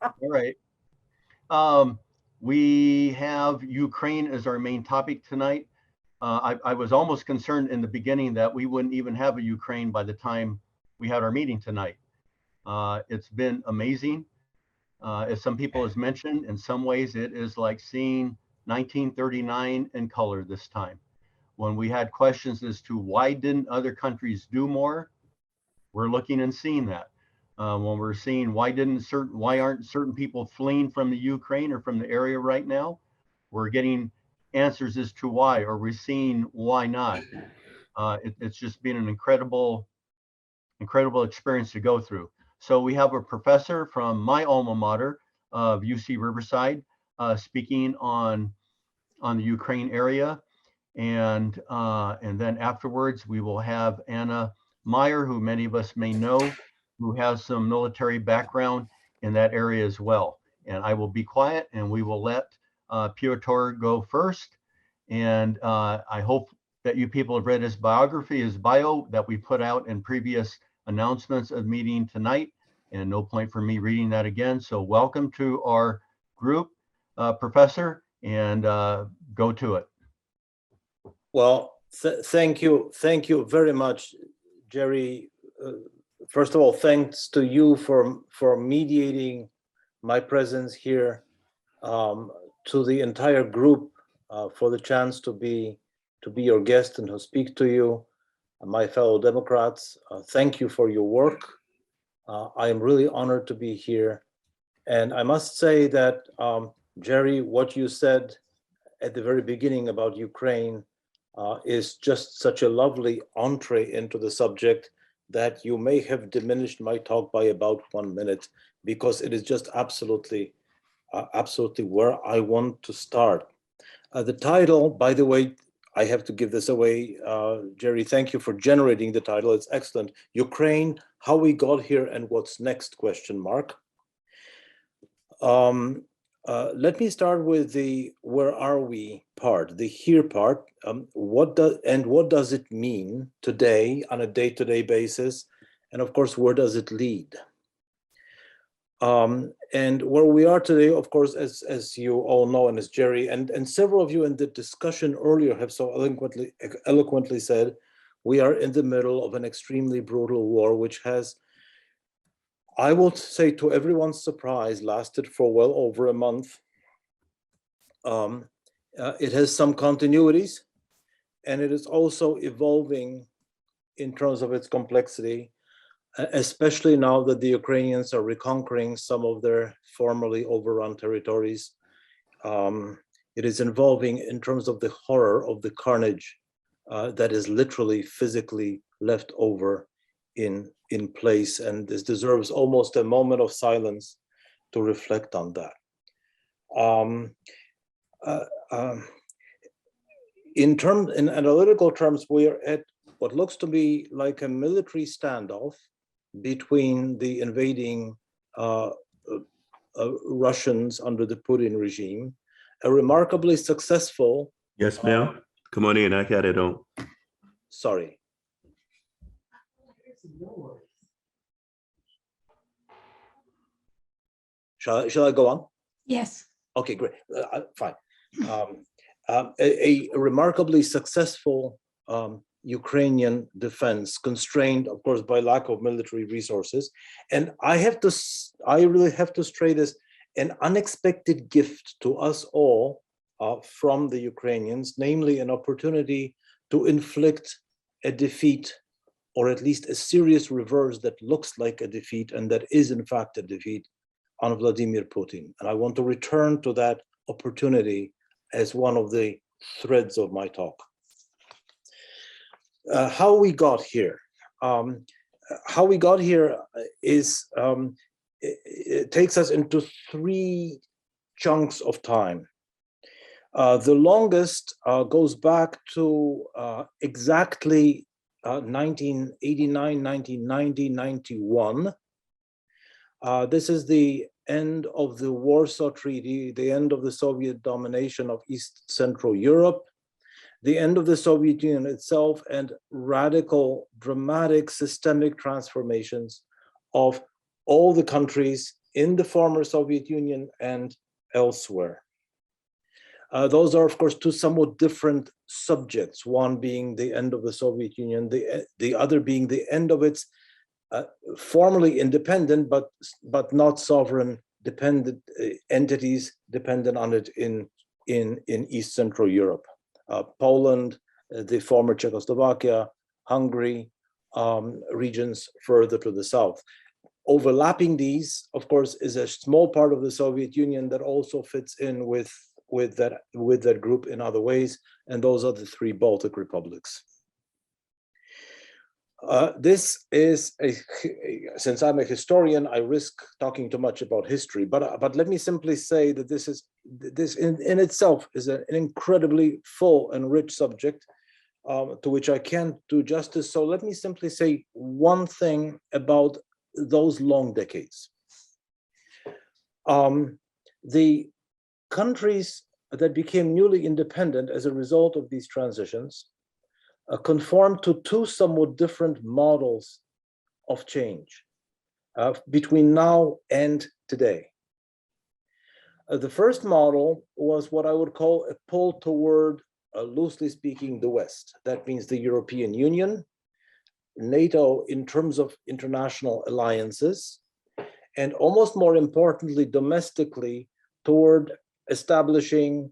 All right. Um, we have Ukraine as our main topic tonight. I was almost concerned in the beginning that we wouldn't even have a Ukraine by the time we had our meeting tonight. It's been amazing. As some people has mentioned, in some ways it is like seeing 1939 in color this time. When we had questions as to why didn't other countries do more, we're looking and seeing that. When we're seeing why aren't certain people fleeing from the Ukraine or from the area right now, we're getting answers as to why, or we're seeing why not. It's just been an incredible experience to go through. So we have a professor from my alma mater of UC Riverside speaking on the Ukraine area, and then afterwards we will have Anna Meyer, who many of us may know, who has some military background in that area as well. And I will be quiet, and we will let Piotr go first. And I hope that you people have read his biography, his bio that we put out in previous announcements of meeting tonight. And no point for me reading that again. So welcome to our group, Professor, and go to it. Well, thank you very much, Jerry. First of all, thanks to you for mediating my presence here, to the entire group for the chance to be your guest and to speak to you, my fellow Democrats. Thank you for your work. I am really honored to be here, and I must say that Jerry, what you said at the very beginning about Ukraine is just such a lovely entree into the subject that you may have diminished my talk by about 1 minute, because it is just absolutely where I want to start. The title, by the way, I have to give this away. Jerry, thank you for generating the title. It's excellent. Ukraine, How We Got Here and What's Next, ? Let me start with the where are we part, the here part. What does it mean today on a day-to-day basis? And of course, where does it lead? And where we are today, of course, as you all know, and as Jerry and several of you in the discussion earlier have so eloquently said, we are in the middle of an extremely brutal war, which has, I will say to everyone's surprise, lasted for well over a month. It has some continuities, and it is also evolving in terms of its complexity, especially now that the Ukrainians are reconquering some of their formerly overrun territories. It is involving in terms of the horror of the carnage that is literally physically left over in place, and this deserves almost a moment of silence to reflect on that. In analytical terms, we are at what looks to be like a military standoff between the invading Russians under the Putin regime, a remarkably successful. Yes, ma'am. Come on in. I got it on. Sorry. Shall I go on? Yes. Okay, great. Fine. A remarkably successful Ukrainian defense, constrained, of course, by lack of military resources. And I really have to stress this, an unexpected gift to us all from the Ukrainians, namely an opportunity to inflict a defeat, or at least a serious reverse that looks like a defeat and that is in fact a defeat, on Vladimir Putin. And I want to return to that opportunity as one of the threads of my talk. How we got here. How we got here is, it takes us into 3 chunks of time. The longest goes back to exactly 1989, 1990, 91. This is the end of the Warsaw Treaty, the end of the Soviet domination of East Central Europe, the end of the Soviet Union itself, and radical, dramatic, systemic transformations of all the countries in the former Soviet Union and elsewhere. Those are, of course, two somewhat different subjects, one being the end of the Soviet Union, the other being the end of its formally independent, but not sovereign, dependent entities dependent on it in East Central Europe. Poland, the former Czechoslovakia, Hungary, regions further to the south. Overlapping these, of course, is a small part of the Soviet Union that also fits in with that group in other ways, and those are the three Baltic republics. This is since I'm a historian, I risk talking too much about history, but let me simply say that this in itself is an incredibly full and rich subject to which I can't do justice. So let me simply say one thing about those long decades. The countries that became newly independent as a result of these transitions conform to two somewhat different models of change between now and today. The first model was what I would call a pull toward, loosely speaking, the West. That means the European Union, NATO in terms of international alliances, and almost more importantly, domestically, toward establishing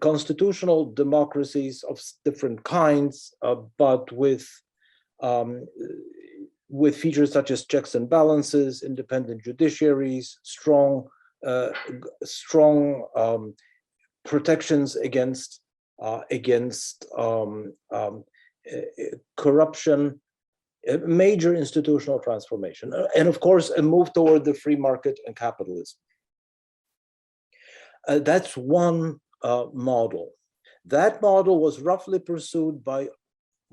constitutional democracies of different kinds, but with features such as checks and balances, independent judiciaries, strong protections against corruption, a major institutional transformation, and of course, a move toward the free market and capitalism. That's one model. That model was roughly pursued by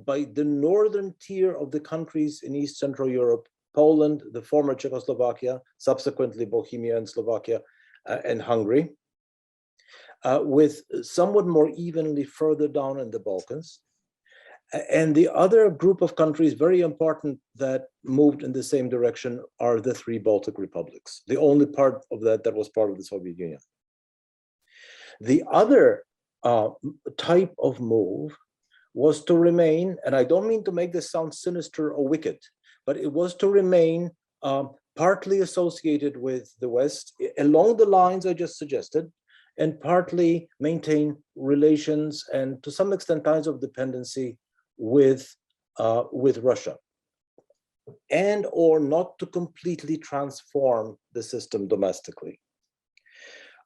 the northern tier of the countries in East Central Europe, Poland, the former Czechoslovakia, subsequently Bohemia and Slovakia, and Hungary, with somewhat more evenly further down in the Balkans. And the other group of countries, very important, that moved in the same direction are the three Baltic republics, the only part of that was part of the Soviet Union. The other type of move was to remain, and I don't mean to make this sound sinister or wicked, but it was to remain partly associated with the West along the lines I just suggested, and partly maintain relations and to some extent ties of dependency with Russia, and or not to completely transform the system domestically.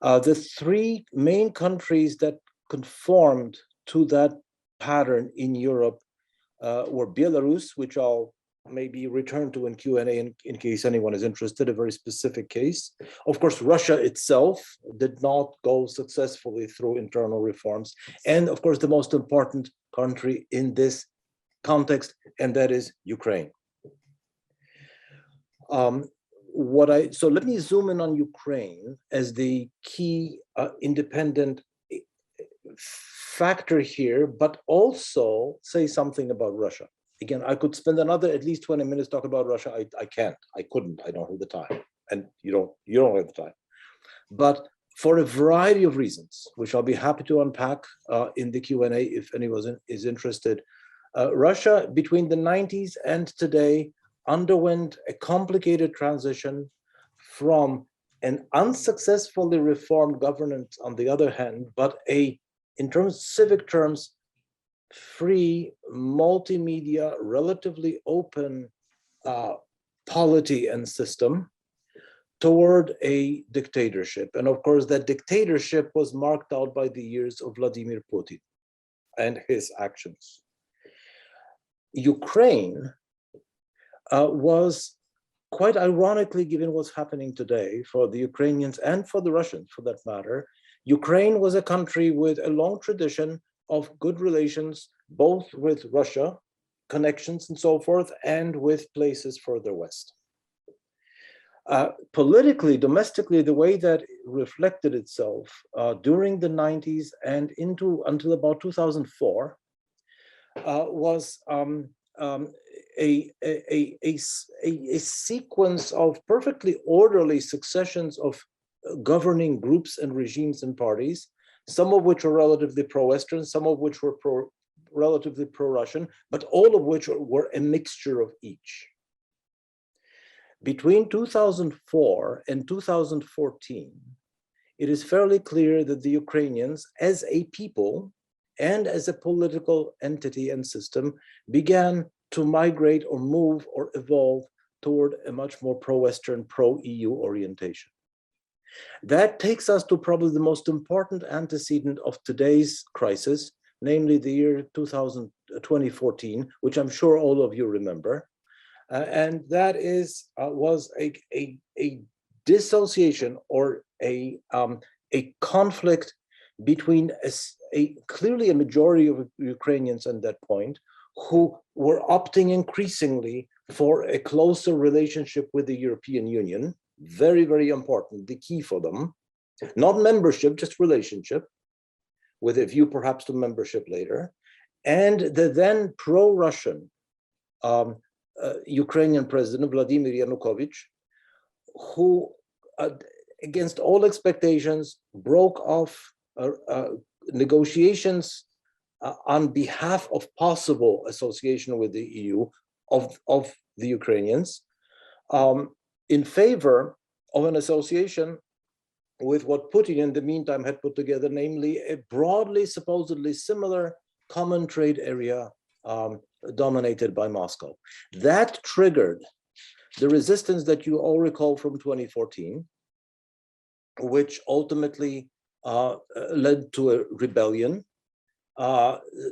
The three main countries that conformed to that pattern in Europe were Belarus, which I'll maybe return to in Q&A in case anyone is interested, a very specific case. Of course, Russia itself did not go successfully through internal reforms. And of course, the most important country in this context, and that is Ukraine. So let me zoom in on Ukraine as the key independent factor here, but also say something about Russia. Again, I could spend another at least 20 minutes talking about Russia. I can't, I couldn't, I don't have the time, and you don't have the time. But for a variety of reasons, which I'll be happy to unpack in the Q&A if anyone is interested, Russia between the 90s and today underwent a complicated transition from an unsuccessfully reformed governance on the other hand, but in terms of civic terms, free, multimedia, relatively open polity and system toward a dictatorship. And of course, that dictatorship was marked out by the years of Vladimir Putin and his actions. Ukraine was, quite ironically, given what's happening today for the Ukrainians and for the Russians, for that matter, Ukraine was a country with a long tradition of good relations, both with Russia, connections and so forth, and with places further west. Politically, domestically, the way that reflected itself during the 90s and until about 2004 was a sequence of perfectly orderly successions of governing groups and regimes and parties, some of which are relatively pro-Western, some of which were relatively pro-Russian, but all of which were a mixture of each. Between 2004 and 2014, it is fairly clear that the Ukrainians, as a people and as a political entity and system, began to migrate or move or evolve toward a much more pro-Western, pro-EU orientation. That takes us to probably the most important antecedent of today's crisis, namely the year 2014, which I'm sure all of you remember. And that was a dissociation or a conflict between clearly a majority of Ukrainians at that point who were opting increasingly for a closer relationship with the European Union, very, very important, the key for them, not membership, just relationship, with a view perhaps to membership later, and the then pro-Russian Ukrainian president, Vladimir Yanukovych, who, against all expectations, broke off negotiations on behalf of possible association with the EU of the Ukrainians in favor of an association with what Putin in the meantime had put together, namely a broadly, supposedly similar common trade area dominated by Moscow. That triggered the resistance that you all recall from 2014, which ultimately led to a rebellion,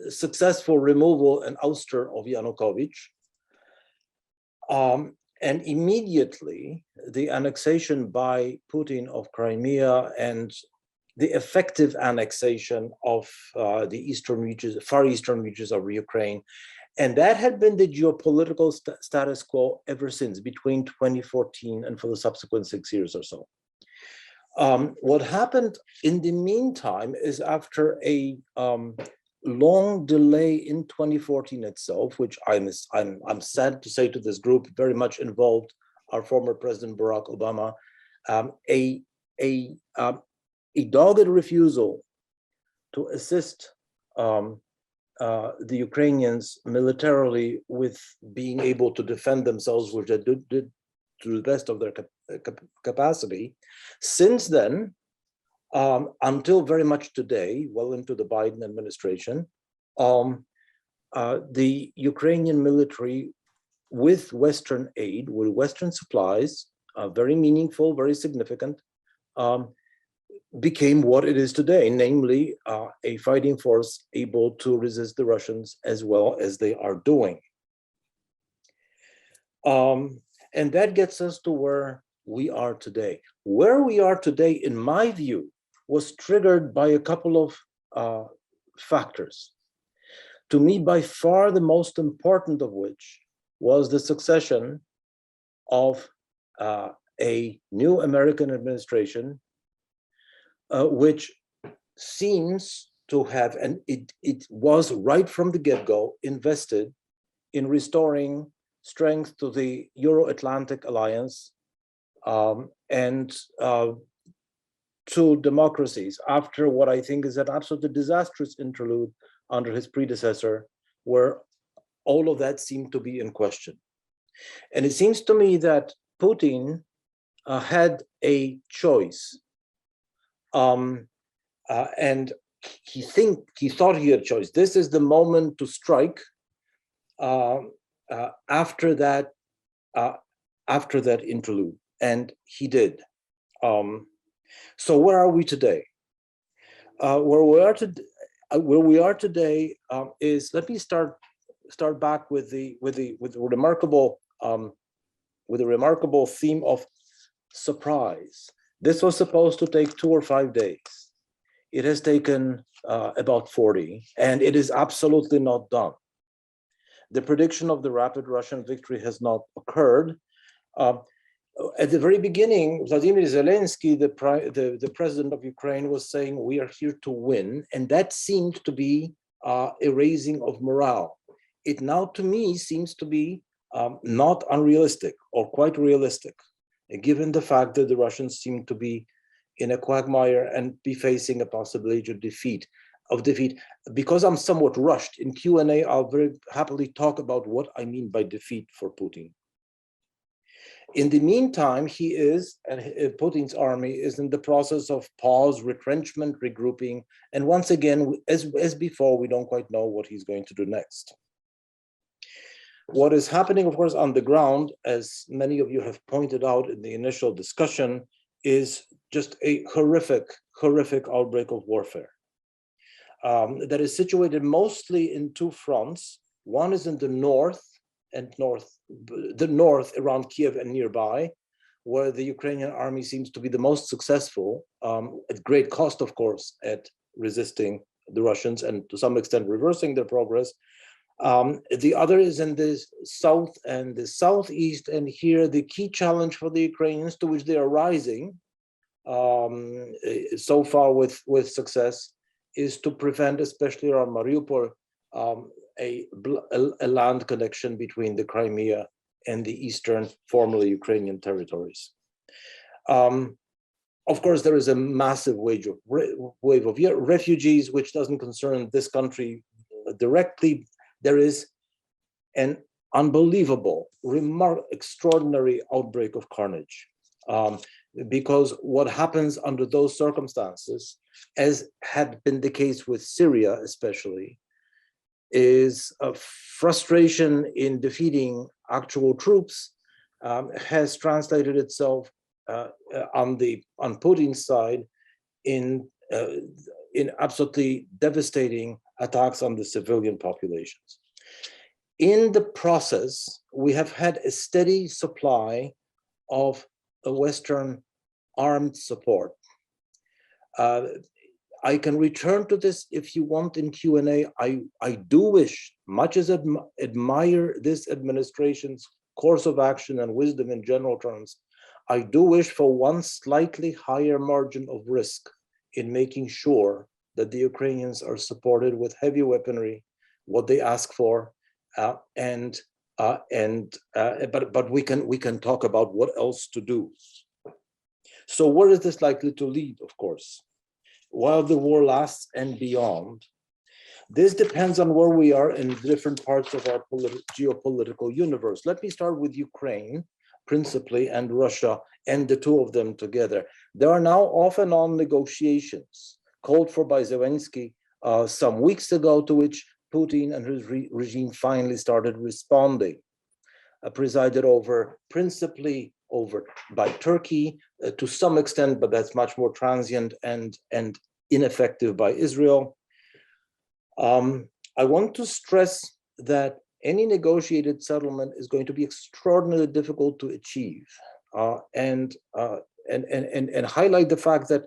successful removal and ouster of Yanukovych, and immediately the annexation by Putin of Crimea and the effective annexation of the eastern reaches, far eastern reaches of Ukraine. And that had been the geopolitical status quo ever since, between 2014 and for the subsequent 6 years or so. What happened in the meantime is, after a long delay in 2014 itself, which I'm sad to say to this group, very much involved our former President Barack Obama, a dogged refusal to assist the Ukrainians militarily with being able to defend themselves, which they did to the best of their capacity. Since then, until very much today, well into the Biden administration, the Ukrainian military, with Western aid, with Western supplies, very meaningful, very significant, became what it is today, namely a fighting force able to resist the Russians as well as they are doing. And that gets us to where we are today. Where we are today, in my view, was triggered by a couple of factors. To me, by far the most important of which was the succession of a new American administration, which seems to have, and it was right from the get-go, invested in restoring strength to the Euro-Atlantic alliance and to democracies after what I think is an absolutely disastrous interlude under his predecessor, where all of that seemed to be in question. And it seems to me that Putin had a choice. And he thought he had a choice. This is the moment to strike after that interlude, and he did. So where are we today? Where we are today is, let me start back with the remarkable theme of surprise. This was supposed to take 2 or 5 days. It has taken about 40, and it is absolutely not done. The prediction of the rapid Russian victory has not occurred. At the very beginning, Vladimir Zelensky, the president of Ukraine, was saying, "We are here to win," and that seemed to be a raising of morale. It now, to me, seems to be not unrealistic or quite realistic, given the fact that the Russians seem to be in a quagmire and be facing a possibility of defeat. Because I'm somewhat rushed in Q&A, I'll very happily talk about what I mean by defeat for Putin. In the meantime, Putin's army is in the process of pause, retrenchment, regrouping, and once again, as before, we don't quite know what he's going to do next. What is happening, of course, on the ground, as many of you have pointed out in the initial discussion, is just a horrific outbreak of warfare that is situated mostly in two fronts. One is in the north around Kiev and nearby, where the Ukrainian army seems to be the most successful, at great cost, of course, at resisting the Russians and to some extent reversing their progress. The other is in the south and the southeast, and here the key challenge for the Ukrainians, to which they are rising so far with success, is to prevent, especially around Mariupol, a land connection between the Crimea and the eastern, formerly Ukrainian territories. Of course, there is a massive wave of refugees, which doesn't concern this country directly. There is an unbelievable, extraordinary outbreak of carnage. Because what happens under those circumstances, as had been the case with Syria especially, is a frustration in defeating actual troops has translated itself on Putin's side in absolutely devastating attacks on the civilian populations. In the process, we have had a steady supply of Western armed support. I can return to this if you want in Q&A. I do wish, much as admire this administration's course of action and wisdom in general terms, I do wish for one slightly higher margin of risk in making sure that the Ukrainians are supported with heavy weaponry, what they ask for, but we can talk about what else to do. So where is this likely to lead, of course? While the war lasts and beyond, this depends on where we are in different parts of our geopolitical universe. Let me start with Ukraine, principally, and Russia, and the two of them together. There are now off and on negotiations called for by Zelensky some weeks ago, to which Putin and his regime finally started responding, presided over principally by Turkey to some extent, but that's much more transient and ineffective by Israel. I want to stress that any negotiated settlement is going to be extraordinarily difficult to achieve, and highlight the fact that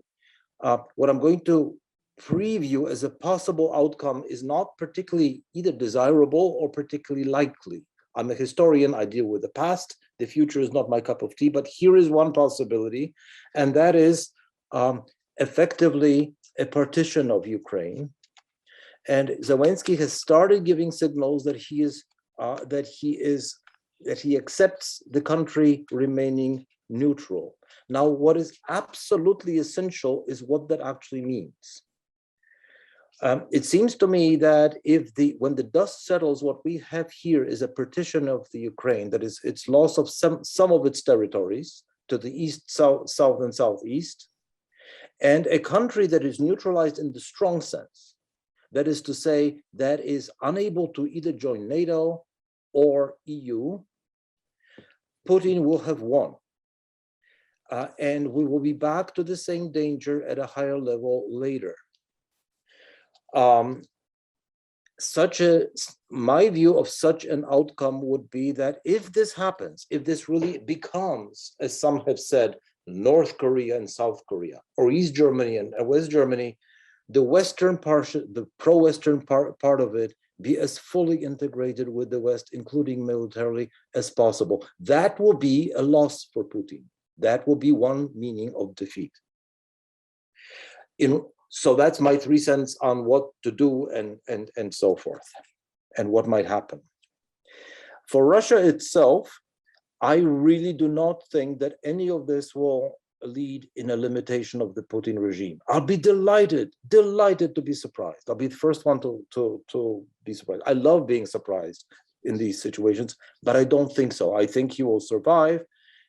what I'm going to preview as a possible outcome is not particularly either desirable or particularly likely. I'm a historian, I deal with the past. The future is not my cup of tea, but here is one possibility, and that is effectively a partition of Ukraine. And Zelensky has started giving signals that he accepts the country remaining neutral. Now, what is absolutely essential is what that actually means. It seems to me that when the dust settles, what we have here is a partition of the Ukraine, that is its loss of some of its territories to the east, south, and southeast, and a country that is neutralized in the strong sense. That is to say, that is unable to either join NATO or EU. Putin will have won. And we will be back to the same danger at a higher level later. My view of such an outcome would be that if this happens, if this really becomes, as some have said, North Korea and South Korea, or East Germany and West Germany, the Western portion, the pro-Western part of it, be as fully integrated with the West, including militarily, as possible. That will be a loss for Putin. That will be one meaning of defeat. So that's my 3 cents on what to do and so forth, and what might happen. For Russia itself, I really do not think that any of this will lead in a limitation of the Putin regime. I'll be delighted to be surprised. I'll be the first one to be surprised. I love being surprised in these situations, but I don't think so. I think he will survive.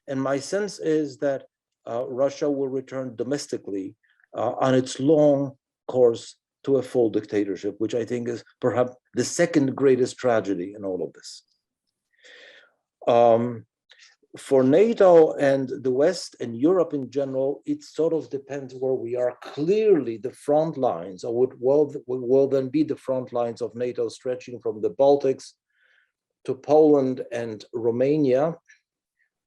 And my sense is that Russia will return domestically on its long course to a full dictatorship, which I think is perhaps the second greatest tragedy in all of this. For NATO and the West and Europe in general, it sort of depends where we are. Clearly, the front lines will then be the front lines of NATO, stretching from the Baltics to Poland and Romania,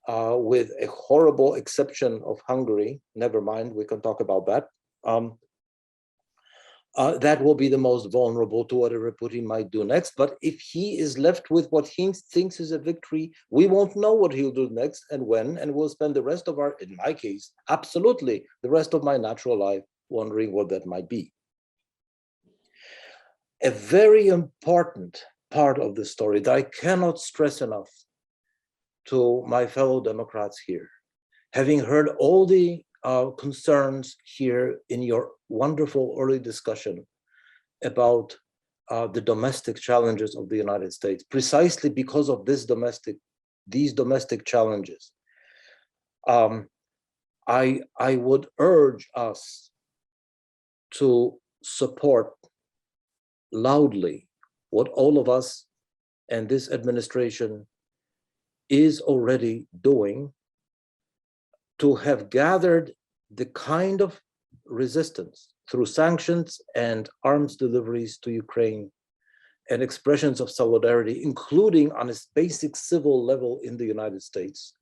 with a horrible exception of Hungary. Never mind, we can talk about that. That will be the most vulnerable to whatever Putin might do next. But if he is left with what he thinks is a victory, we won't know what he'll do next and when, and we'll spend the rest of in my case, absolutely the rest of my natural life wondering what that might be. A very important part of the story that I cannot stress enough to my fellow Democrats here, having heard all the concerns here in your wonderful early discussion about the domestic challenges of the United States, precisely because of these domestic challenges. I would urge us to support loudly what all of us and this administration is already doing to have gathered the kind of resistance through sanctions and arms deliveries to Ukraine and expressions of solidarity, including on a basic civil level in the United States,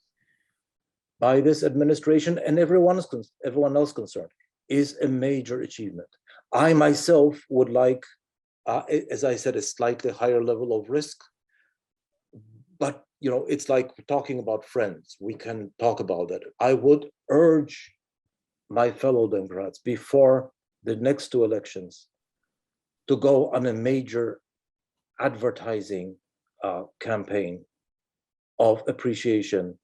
by this administration and everyone else concerned, is a major achievement. I myself would like, as I said, a slightly higher level of risk, but it's like talking about friends. We can talk about that. I would urge my fellow Democrats before the next two elections to go on a major advertising campaign of appreciation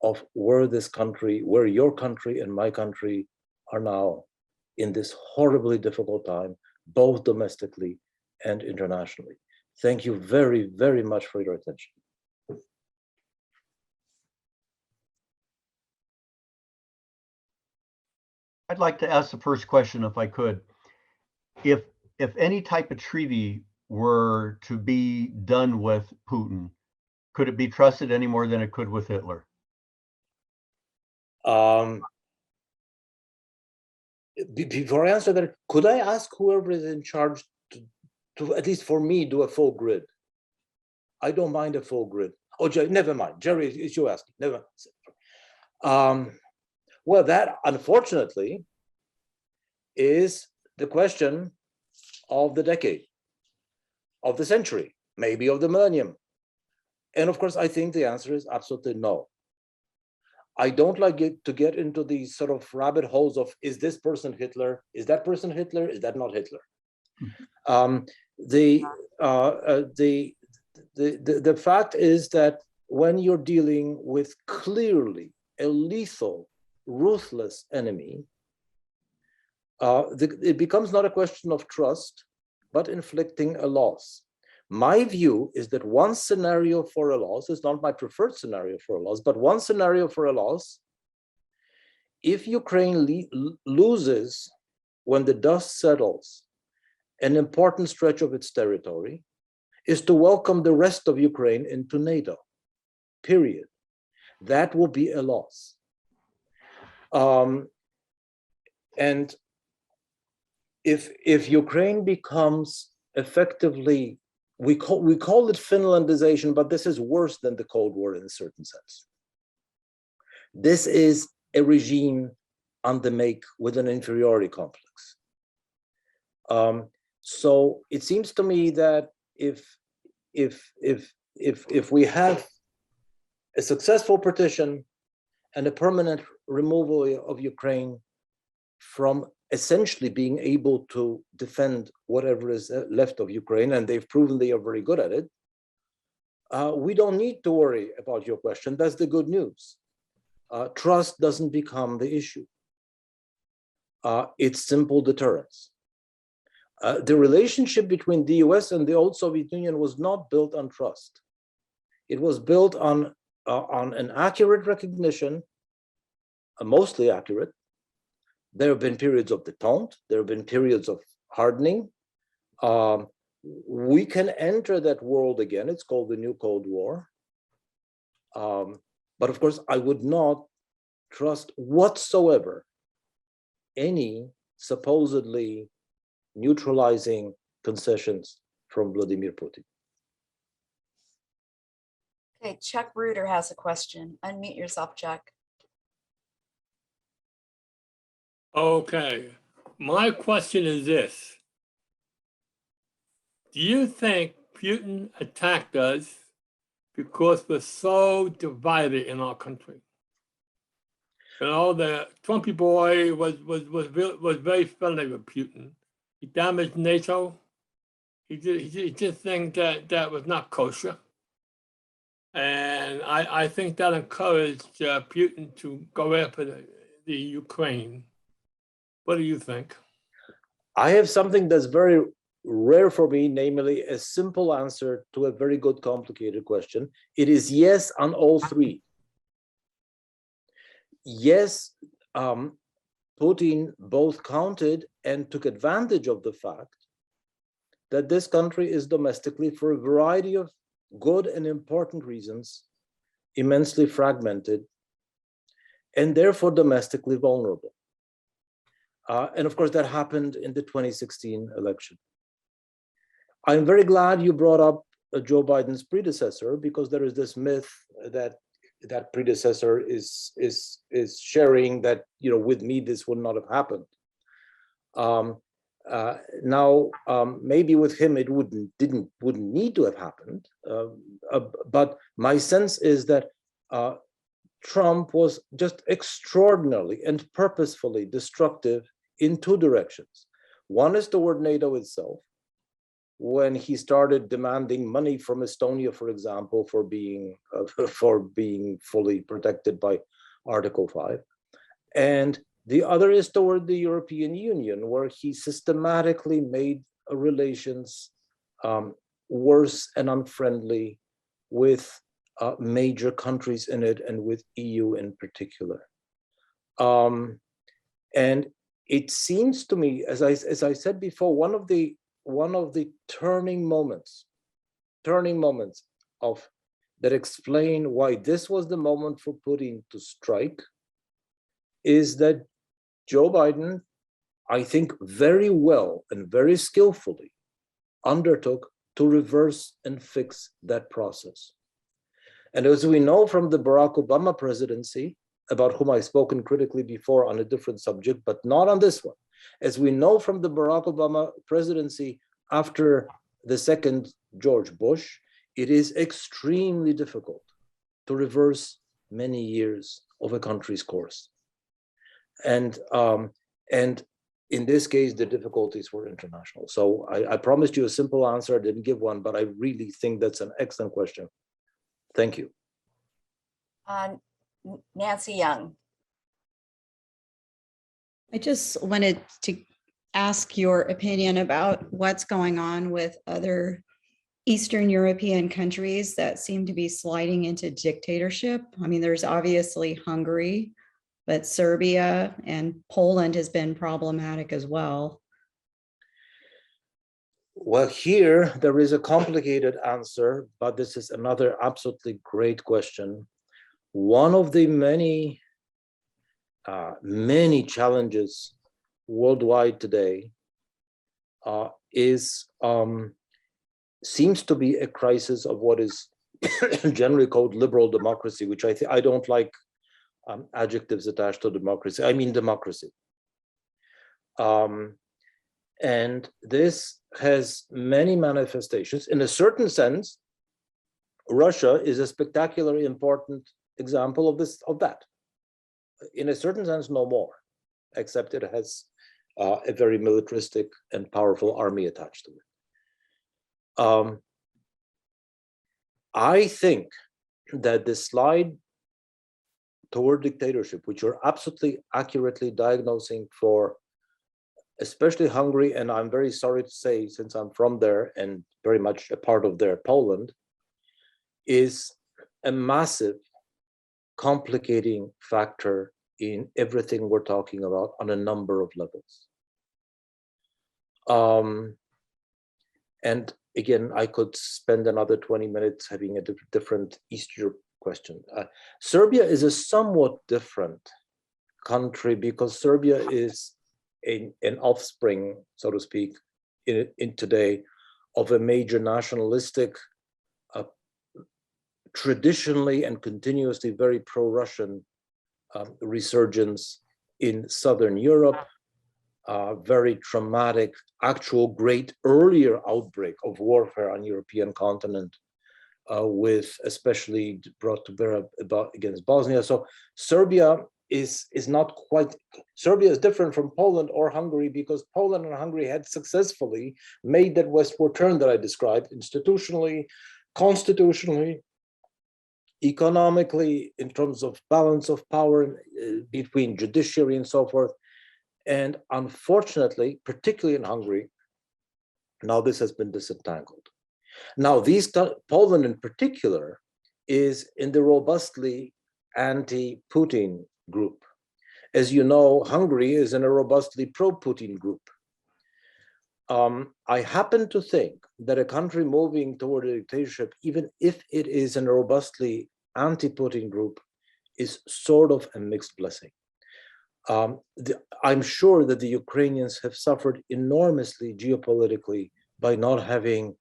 of where this country, where your country and my country are now in this horribly difficult time, both domestically and internationally. Thank you very, very much for your attention. I'd like to ask the first question, if I could. If any type of treaty were to be done with Putin, could it be trusted any more than it could with Hitler? Before I answer that, could I ask whoever is in charge to at least for me, do a full grid? I don't mind a full grid. Oh, never mind. Jerry, it's you asking. Never mind. Well, that unfortunately is the question of the decade, of the century, maybe of the millennium. And of course, I think the answer is absolutely no. I don't like to get into these sort of rabbit holes of, is this person Hitler? Is that person Hitler? Is that not Hitler? The fact is that when you're dealing with clearly a lethal, ruthless enemy, it becomes not a question of trust, but inflicting a loss. My view is that one scenario for a loss is not my preferred scenario for a loss, but one scenario for a loss, if Ukraine loses, when the dust settles, an important stretch of its territory, is to welcome the rest of Ukraine into NATO, period. That will be a loss. And if Ukraine becomes effectively, we call it Finlandization, but this is worse than the Cold War in a certain sense. This is a regime on the make with an inferiority complex. So it seems to me that if we have a successful partition and a permanent removal of Ukraine from essentially being able to defend whatever is left of Ukraine, and they've proven they are very good at it, we don't need to worry about your question. That's the good news. Trust doesn't become the issue. It's simple deterrence. The relationship between the US and the old Soviet Union was not built on trust. It was built on an accurate recognition, mostly accurate. There have been periods of détente. There have been periods of hardening. We can enter that world again. It's called the New Cold War. But of course, I would not trust whatsoever any supposedly neutralizing concessions from Vladimir Putin. Okay, Chuck Reuter has a question. Unmute yourself, Chuck. Okay, my question is this. Do you think Putin attacked us because we're so divided in our country? You know, the Trumpy boy was very friendly with Putin. He damaged NATO. He did things that was not kosher. And I think that encouraged Putin to go after the Ukraine. What do you think? I have something that's very rare for me, namely a simple answer to a very good, complicated question. It is yes on all three. Yes, Putin both counted and took advantage of the fact that this country is domestically, for a variety of good and important reasons, immensely fragmented and therefore domestically vulnerable. And of course, that happened in the 2016 election. I'm very glad you brought up Joe Biden's predecessor, because there is this myth that that predecessor is sharing that, you know, with me this would not have happened. Now, maybe with him it wouldn't need to have happened. But my sense is that Trump was just extraordinarily and purposefully destructive in two directions. One is toward NATO itself, when he started demanding money from Estonia, for example, for being fully protected by Article 5. And the other is toward the European Union, where he systematically made relations worse and unfriendly with major countries in it, and with EU in particular. And it seems to me, as I said before, one of the turning moments of that explain why this was the moment for Putin to strike is that Joe Biden, I think, very well and very skillfully undertook to reverse and fix that process. And as we know from the Barack Obama presidency, about whom I've spoken critically before on a different subject, but not on this one, as we know from the Barack Obama presidency after the second George Bush, it is extremely difficult to reverse many years of a country's course. And in this case, the difficulties were international. So I promised you a simple answer. I didn't give one, but I really think that's an excellent question. Thank you. Nancy Young. I just wanted to ask your opinion about what's going on with other Eastern European countries that seem to be sliding into dictatorship. I mean, there's obviously Hungary, but Serbia and Poland has been problematic as well. Well, here there is a complicated answer, but this is another absolutely great question. One of the many challenges worldwide today seems to be a crisis of what is generally called liberal democracy, which I don't like adjectives attached to democracy. I mean democracy. And this has many manifestations. In a certain sense, Russia is a spectacularly important example of that. In a certain sense, no more, except it has a very militaristic and powerful army attached to it. I think that the slide toward dictatorship, which you're absolutely accurately diagnosing for especially Hungary, and I'm very sorry to say, since I'm from there and very much a part of their Poland, is a massive complicating factor in everything we're talking about on a number of levels. And again, I could spend another 20 minutes having a different East Europe question. Serbia is a somewhat different country because Serbia is an offspring, so to speak, in today of a major nationalistic, traditionally and continuously very pro-Russian resurgence in Southern Europe, very traumatic, actual great earlier outbreak of warfare on European continent, with especially brought to bear against Bosnia. So Serbia is not quite, Serbia is different from Poland or Hungary because Poland and Hungary had successfully made that westward turn that I described institutionally, constitutionally, economically, in terms of balance of power between judiciary and so forth. And unfortunately, particularly in Hungary, now this has been disentangled. Now, Poland in particular is in the robustly anti-Putin group. As you know, Hungary is in a robustly pro-Putin group. I happen to think that a country moving toward a dictatorship, even if it is in a robustly anti-Putin group, is sort of a mixed blessing. I'm sure that the Ukrainians have suffered enormously geopolitically by not having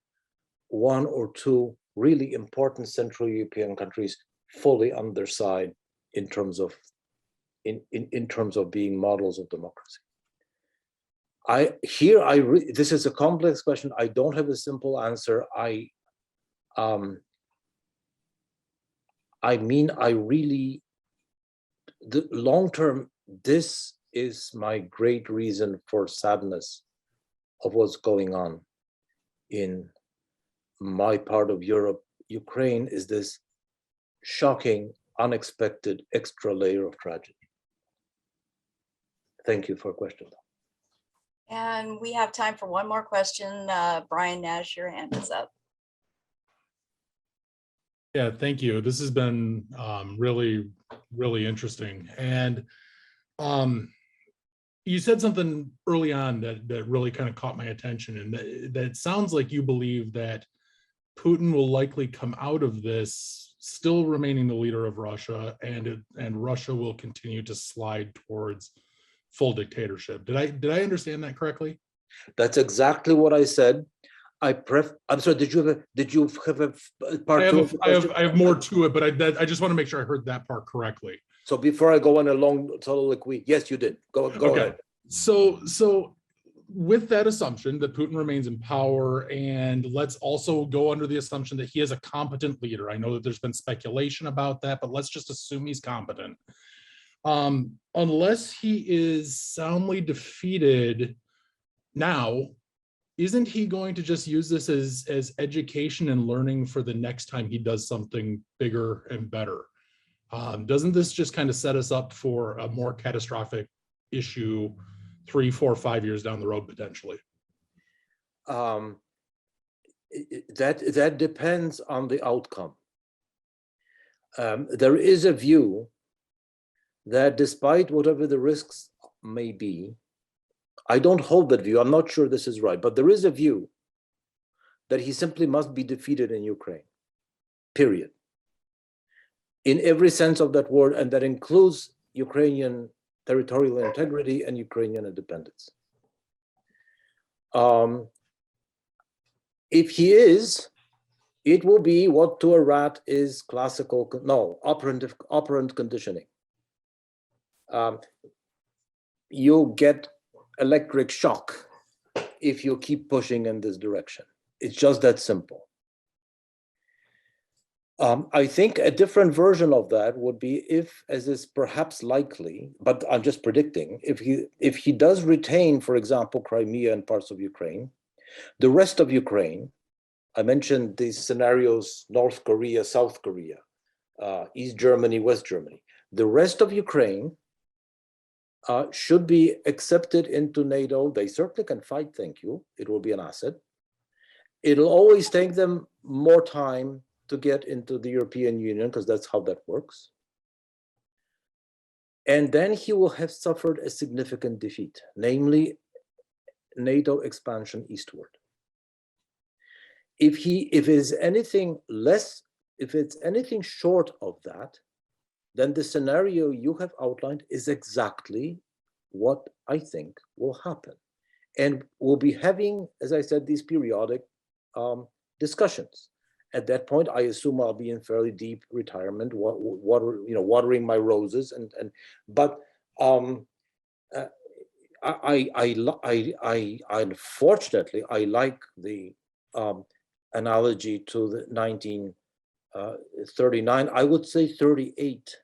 one or two really important Central European countries fully on their side in terms of being models of democracy. This is a complex question. I don't have a simple answer. The long term, this is my great reason for sadness of what's going on in my part of Europe. Ukraine is this shocking, unexpected extra layer of tragedy. Thank you for a question. And we have time for one more question. Brian Nash, your hand is up. Yeah, thank you. This has been really, really interesting. And you said something early on that really kind of caught my attention, and that it sounds like you believe that Putin will likely come out of this still remaining the leader of Russia, and Russia will continue to slide towards full dictatorship. Did I understand that correctly? That's exactly what I said. I'm sorry. Did you have a part two? I have more to it, but I just want to make sure I heard that part correctly. So before I go on a long soliloquy, yes, you did. Go ahead. So with that assumption that Putin remains in power, and let's also go under the assumption that he is a competent leader. I know that there's been speculation about that, but let's just assume he's competent. Unless he is soundly defeated now, isn't he going to just use this as education and learning for the next time he does something bigger and better? Doesn't this just kind of set us up for a more catastrophic issue 3, 4, 5 years down the road, potentially? That depends on the outcome. There is a view that despite whatever the risks may be, I don't hold that view. I'm not sure this is right, but there is a view that he simply must be defeated in Ukraine, period. In every sense of that word, and that includes Ukrainian territorial integrity and Ukrainian independence. If he is, it will be what to a rat is operant conditioning. You get electric shock if you keep pushing in this direction. It's just that simple. I think a different version of that would be if, as is perhaps likely, but I'm just predicting, if he does retain, for example, Crimea and parts of Ukraine, the rest of Ukraine I mentioned these scenarios: North Korea, South Korea, East Germany, West Germany. The rest of Ukraine should be accepted into NATO. They certainly can fight, thank you. It will be an asset. It'll always take them more time to get into the European Union, because that's how that works. And then he will have suffered a significant defeat, namely NATO expansion eastward. If it's anything short of that, then the scenario you have outlined is exactly what I think will happen. And we'll be having, as I said, these periodic discussions. At that point, I assume I'll be in fairly deep retirement, watering my roses, but unfortunately, I like the analogy to the 1939. I would say 38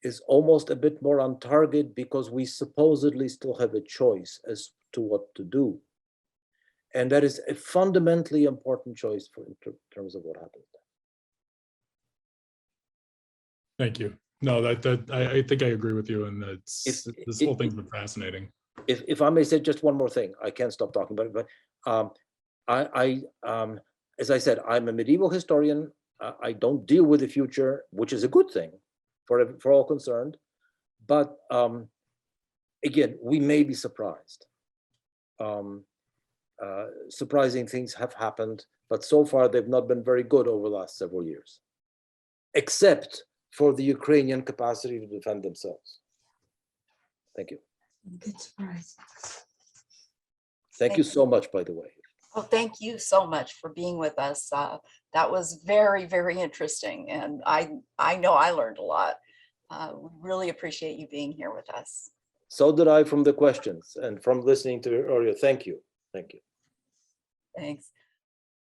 is almost a bit more on target, because we supposedly still have a choice as to what to do. And that is a fundamentally important choice in terms of what happens. Thank you. No, I think I agree with you, and this whole thing's been fascinating. If I may say just one more thing, I can't stop talking about it, but as I said, I'm a medieval historian. I don't deal with the future, which is a good thing for all concerned. But again, we may be surprised. Surprising things have happened, but so far they've not been very good over the last several years, except for the Ukrainian capacity to defend themselves. Thank you. Good surprise. Thank you so much, by the way. Oh, thank you so much for being with us. That was very, very interesting. And I know I learned a lot. We really appreciate you being here with us. So did I, from the questions and from listening to you earlier. Thank you. Thank you. Thanks.